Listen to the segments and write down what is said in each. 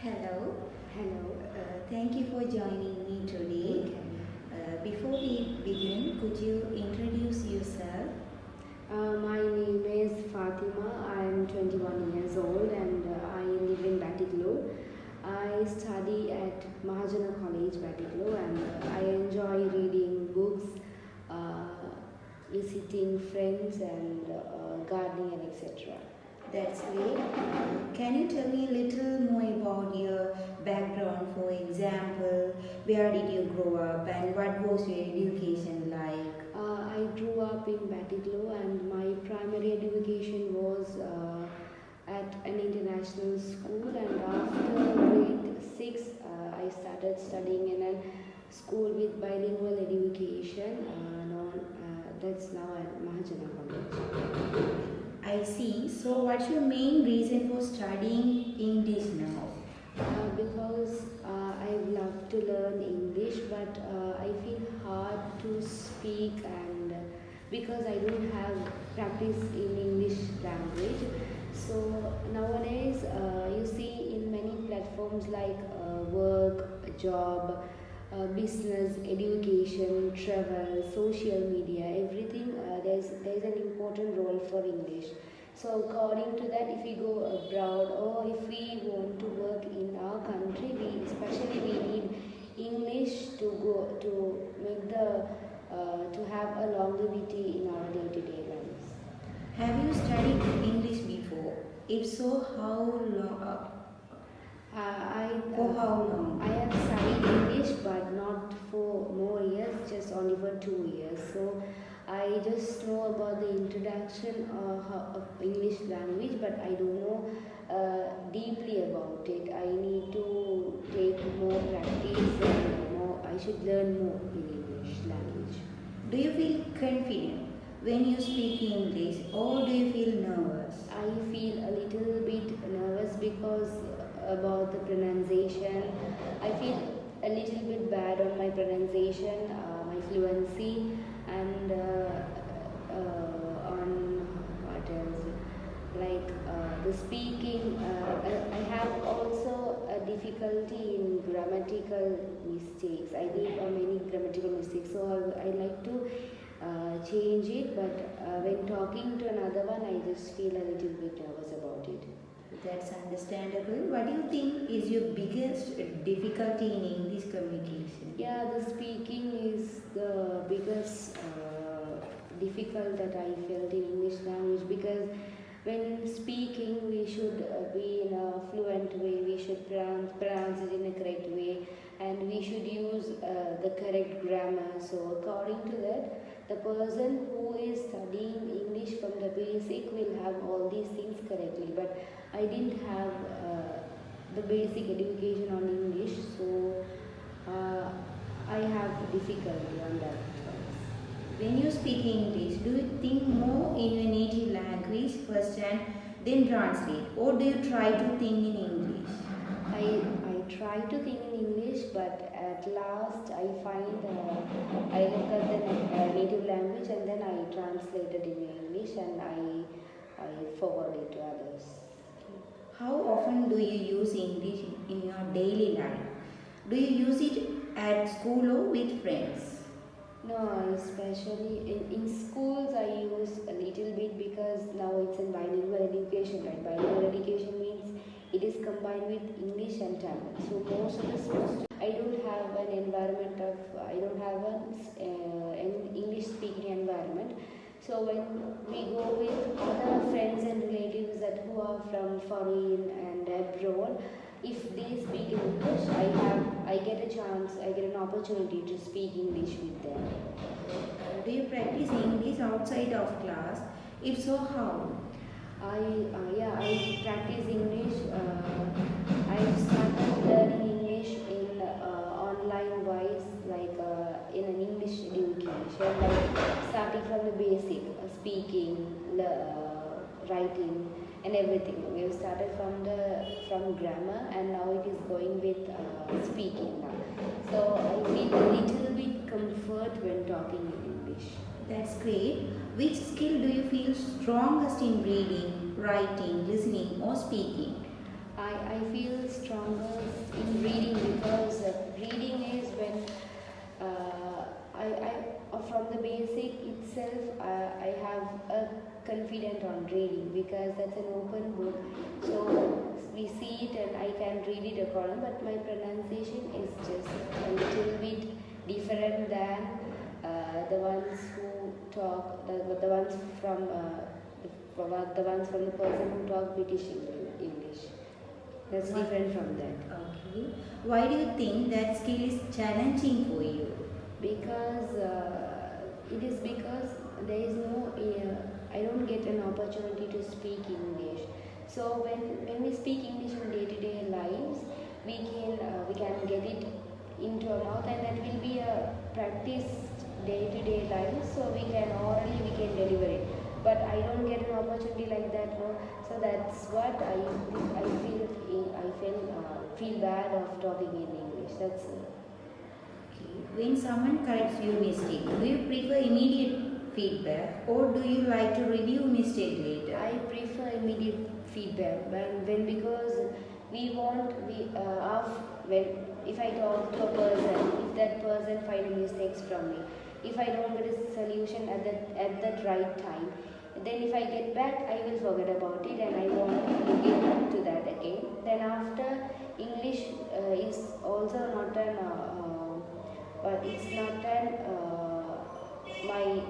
Hello, Hello. thank you for joining me today. Okay. Before we begin, could you introduce yourself? My name is Fatima. I am 21 years old and I live in Batiklo. I study at Mahajana College, Batiklo, and I enjoy reading books, uh, visiting friends, and gardening and etc. That's great. Can you tell me a little more about your background? For example, where did you grow up and what was your education like? I grew up in Batiklo and my primary education was at an international school, and after grade 6 I started studying in a school with bilingual education that's now at Mahajana College. I see. So, what's your main reason for studying English now? Because I love to learn English, but I feel hard to speak, and because I don't have practice in English language. So nowadays, you see in many platforms like work, job, business, education, travel, social media, everything. There's an important role for English. So according to that, if we go abroad or if we want to work in our country, we need English to go to make the to have a longevity in our day-to-day lives. Have you studied English before? If so, how long? For how long? I have studied English, but not for more years, just only for 2 years. So I just know about the introduction of English language, but I don't know deeply about it. I need to take more practice and more. I should learn more in English language. Do you feel confident when you speak English or do you feel nervous? I feel a little bit nervous because about the pronunciation. I feel a little bit bad on my pronunciation, my fluency, and on what else? Like the speaking. I have also a difficulty in grammatical mistakes. I make many grammatical mistakes, so I like to change it. But when talking to another one, I just feel a little bit nervous about it. That's understandable. What do you think is your biggest difficulty in English communication? Yeah, the speaking is the biggest difficult that I felt in English language, because when speaking we should be in a fluent way, we should pronounce it in a correct way, and we should use the correct grammar. So according to that, the person who is studying English from the basic will have all these things correctly, but I didn't have the basic education on English, so I have difficulty on that. When you speak English, do you think more in your native language first and then translate, or do you try to think in English? I try to think in English, but at last I find I look at the native language and then I translate it in English, and I forward it to others. How often do you use English in your daily life? Do you use it at school or with friends? No, especially in schools I use a little bit, because now it's in bilingual education, right? Bilingual education means it is combined with English and Tamil. So most of the schools, I don't have an environment of, I don't have an English speaking environment. So when we go with other friends and relatives that who are from foreign and abroad, if they speak English, I get a chance, I get an opportunity to speak English with them. Do you practice English outside of class? If so, how? I practice English. I started learning English in online wise, like in an English education, like starting from the basic, speaking, writing, and everything. We have started from grammar, and now it is going with speaking now. So I feel a little bit comfort when talking in English. That's great. Which skill do you feel strongest in reading, writing, listening, or speaking? I feel stronger in reading because reading is when from the basic itself I have a confident on reading because that's an open book. So we see it and I can read it according, but my pronunciation is just a little bit different than the ones who talk the ones from the ones from the person who talk British English. That's What? different from that. Okay. Why do you think that skill is challenging for you? Because it is because there is no I don't get an opportunity to speak English. So when we speak English in day-to-day lives, we can get it into our mouth, and that will be a practice day-to-day life. So we can deliver it. But I don't get an opportunity like that, no. So that's what I feel bad of talking in English. That's Okay. When someone corrects your mistake, do you prefer immediate feedback or do you like to review mistake later? I prefer immediate feedback because when if I talk to a person, if that person finds mistakes from me, if I don't get a solution at that right time, then if I get back, I will forget about it and I won't look into that again. Then after English is also not an but it's not an my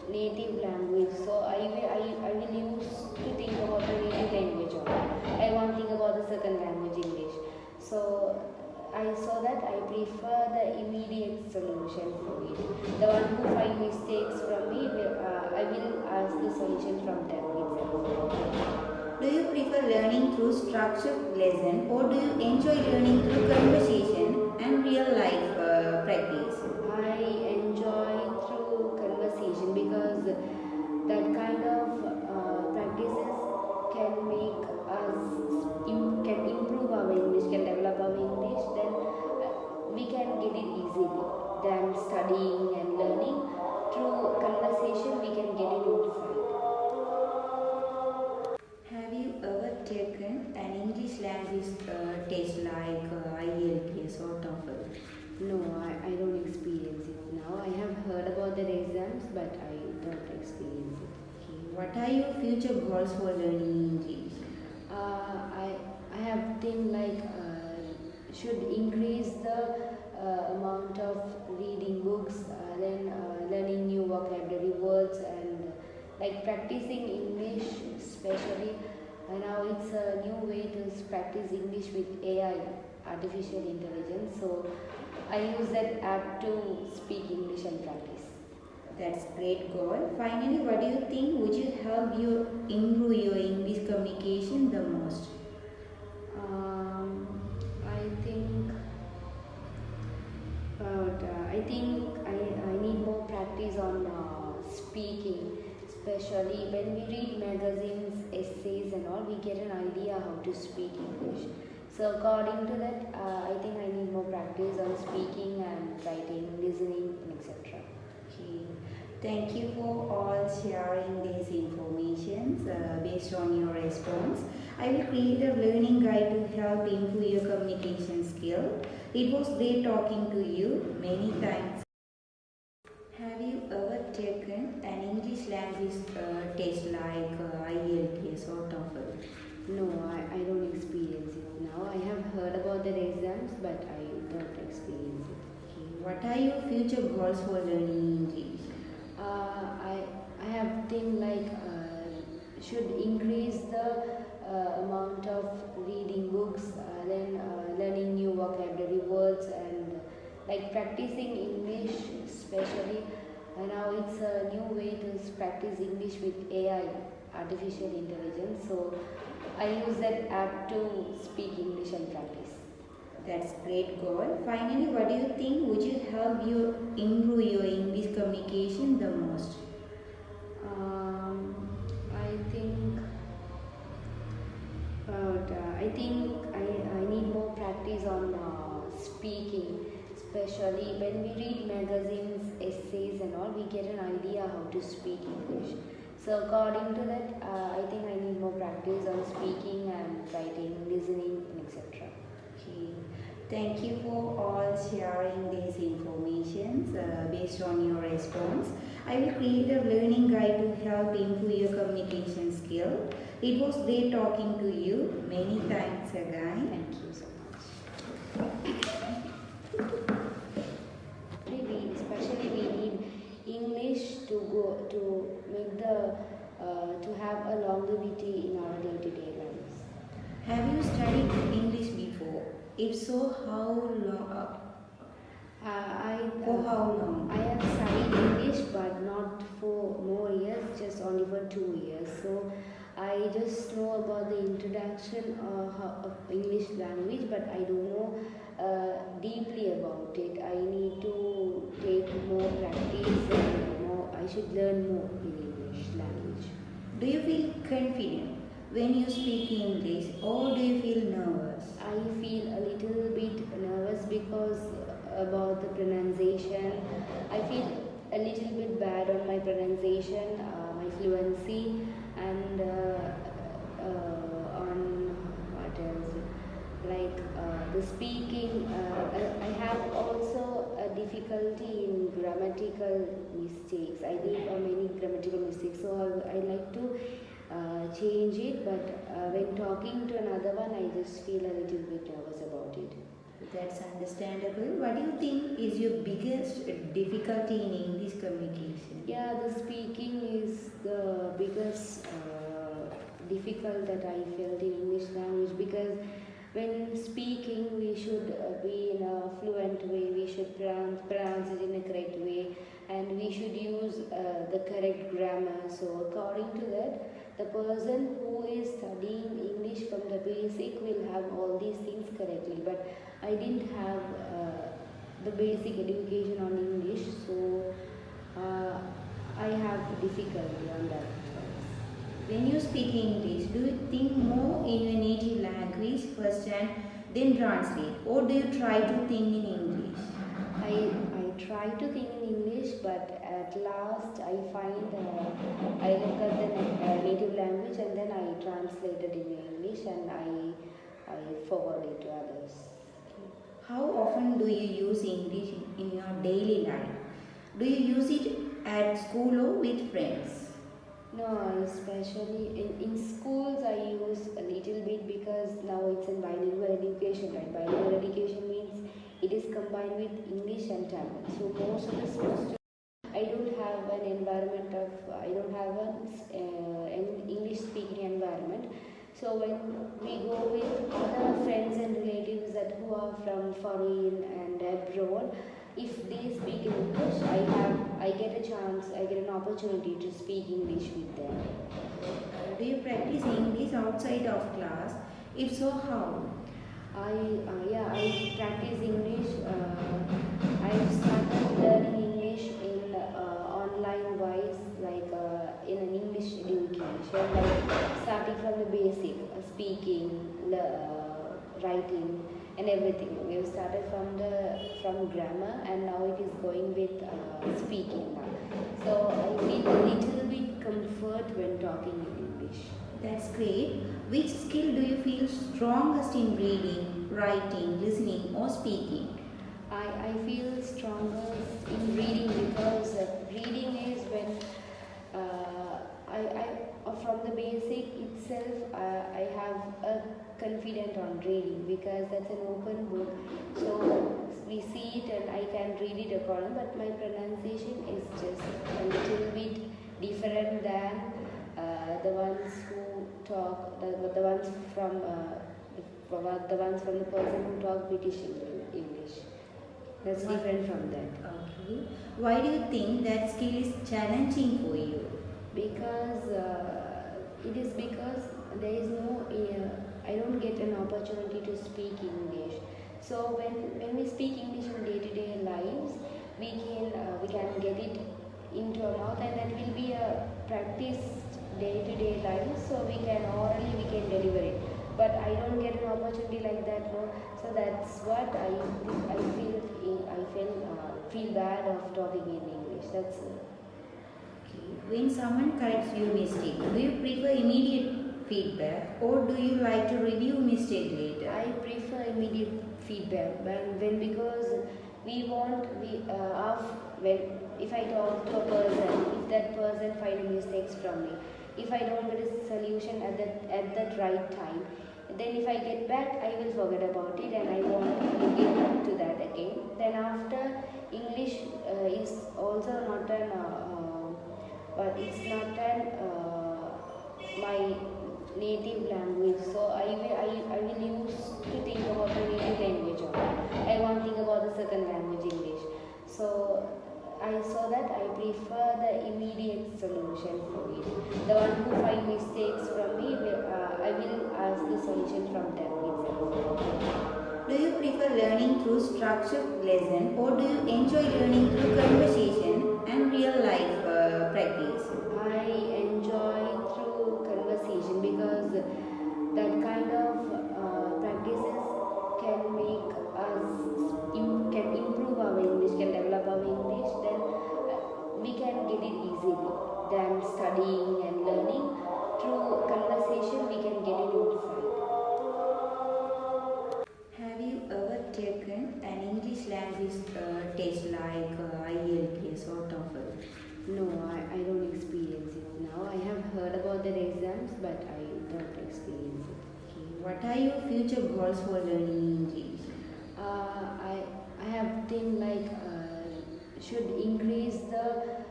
native language, so I will use to think about the native language only. I won't think about the second language English. So I saw that I prefer the immediate solution for it. The one who find mistakes from me, I will ask the solution from them itself. Do you prefer learning through structured lesson or do you enjoy learning through conversation and real life practice? I enjoy through conversation because that kind of practices can make us can improve our English, can develop our English. Then we can get it easily than studying and learning. Through conversation, we can get it inside. Have you ever taken an English language test like IELTS or TOEFL? No, I don't experience it now. I have heard about the exams, but I don't experience it. Okay. What are your future goals for learning English? I have things like should increase the amount of reading books, then learning new vocabulary words, and like practicing English, especially. Now it's a new way to practice English with AI, artificial intelligence. So I use that app to speak English and practice. That's great goal. Finally, what do you think would you help you improve your English communication the most? I think I need more practice on speaking, especially when we read magazines, essays, and all. We get an idea how to speak English. So according to that, I think I need more practice on speaking and writing, listening, and etc. Okay. Thank you for all sharing these informations based on your response. I will create a learning guide to help improve your communication skill. It was great talking to you. Many thanks. Have you ever taken an English language test like IELTS or TOEFL? No, I don't experience it now. I have heard about the exams, but I don't experience it. Okay. What are your future goals for learning English? I have things like should increase the amount of reading books, then learning new vocabulary words, and like practicing English, especially. Now it's a new way to practice English with AI, artificial intelligence. So I use that app to speak English and practice. That's great goal. Finally, what do you think would you help you improve your English communication the most? I think I need more practice on speaking, especially when we read magazines, essays, and all. We get an idea how to speak English. So according to that, I think I need more practice on speaking and writing, listening, Thank you for all sharing these informations based on your response. I will create a learning guide to help improve your communication skill. It was great talking to you. Many thanks again. Thank you so much. Especially we need English to go to make the to have a longevity in our day-to-day lives. Have you studied English before? If so, how long? For how long? I have studied English, but not for more years, just only for 2 years. So I just know about the introduction of English language, but I don't know deeply about it. I need to take more practice and more. I should learn more in English language. Do you feel confident when you speak English, or do you feel nervous? I feel a little bit nervous because about the pronunciation. I feel a little bit bad on my pronunciation, my fluency, and on what else? Like the speaking. I have also a difficulty in grammatical mistakes. I make many grammatical mistakes, so I like to change it, but when talking to another one, I just feel a little bit nervous about it. That's understandable. What do you think is your biggest difficulty in English communication? Yeah, the speaking is the biggest difficult that I felt in English language, because when speaking we should be in a fluent way, we should pronounce it in a correct way, and we should use the correct grammar. So according to that, the person who is studying English from the basic will have all these things correctly, but I didn't have the basic education on English, so I have difficulty on that. When you speak English, do you think more in your native language first and then translate, or do you try to think in English? I try to think in English, but at last I find I look at the native language and then I translate it in English, and I forward it to others. How often do you use English in your daily life? Do you use it at school or with friends? No, especially in schools I use a little bit, because now it's in bilingual education, right? Bilingual education means it is combined with English and Tamil. So most of the schools, I don't have an environment of, I don't have an English speaking environment. So when we go with other friends and relatives that who are from foreign and abroad, if they speak in English, I get a chance, I get an opportunity to speak English with them. Do you practice English outside of class? If so, how? I practice English. I've started learning English in online wise, like in an English education, like starting from the basic, speaking, writing, and everything. We've started from grammar, and now it is going with speaking now. So I feel a little bit comfort when talking in English. That's great. Which skill do you feel strongest in reading, writing, listening, or speaking? I feel strongest in reading, because reading is when from the basic itself I have a confident on reading, because that's an open book, so we see it and I can read it according, but my pronunciation is just a little bit different than the ones who talk, the ones from the person who talk British English. That's different from that. Okay. Why do you think that skill is challenging for you? Because it is because there is no I don't get an opportunity to speak English. So when we speak English in day-to-day lives, we can get it into our mouth, and that will be a practiced day-to-day life. So we can deliver it. But I don't get an opportunity like that, no. So that's what I feel bad of talking in English. That's When someone corrects your mistake, do you prefer immediate feedback, or do you like to review mistake later? I prefer immediate feedback when because we want we of when if I talk to a person, if that person find mistakes from me, if I don't get a solution at that right time, then if I get back I will forget about it and I won't look into that again. Then after English is also not an but it's not an my native language, so I will use to think about the native language only. I won't think about the second language English. So I saw that I prefer the immediate solution for it. The one who find mistakes from me, I will ask the solution from them itself. Do you prefer learning through structured lesson, or do you enjoy learning through conversation and real life practice? I enjoy through conversation because that kind of practices can make us can improve our English, can develop our English. Then we can get it easily than studying and learning. Through conversation, we can get it inside. Have you ever taken an English language test like IELTS or TOEFL? No, I don't experience it now. I have heard about the exams, but I don't experience it. Okay. What are your future goals for learning English? I have think like should increase the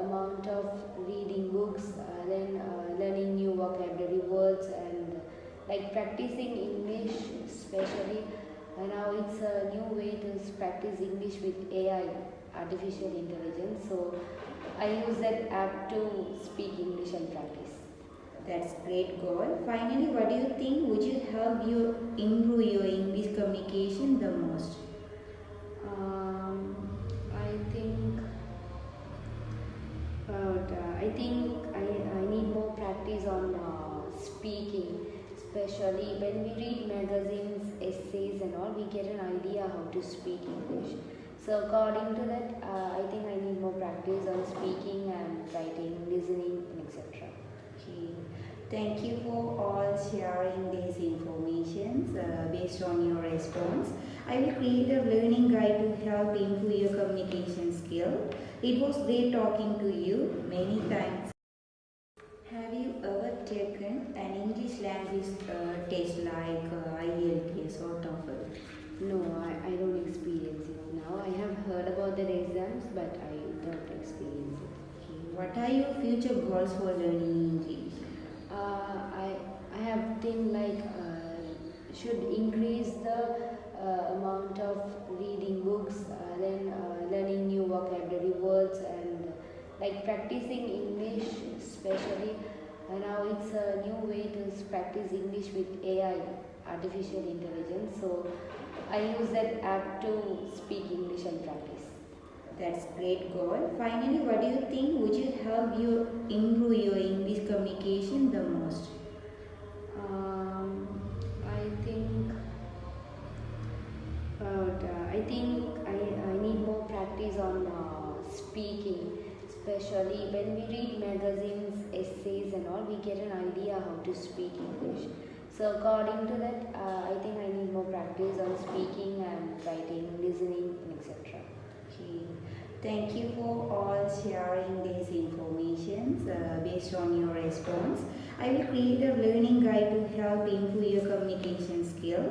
amount of reading books, then learning new vocabulary words, and like practicing English, especially now it's a new way to practice English with AI, artificial intelligence. So I use that app to speak English and practice. That's great goal. Finally, what do you think would you help you improve your English communication the most? I think I need more practice on speaking, especially when we read magazines, essays, and all. We get an idea how to speak English. So according to that, I think I need more practice on speaking and writing, listening, etc. Okay. Thank you for all sharing these informations based on your response. I will create a learning guide to help improve your communication skill. It was great talking to you many times. Have you ever taken an English language test like IELTS or TOEFL? No, I don't experience it now. I have heard about the exams, but I don't experience it. Okay. What are your future goals for learning English? I have think like should increase the amount of reading books, then learning new vocabulary words, and like practicing English, especially now it's a new way to practice English with AI, artificial intelligence. So I use that app to speak English and practice. That's great goal. Finally, what do you think would you help you improve your English communication the most? I think I need more practice on speaking, especially when we read magazines, essays, and all. We get an idea how to speak English. So according to that, I think I need more practice on speaking and writing, listening, etc. Okay. Thank you for all sharing these informations based on your response. I will create a learning guide to help improve your communication skill.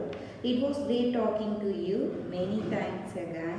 It was great talking to you many thanks again.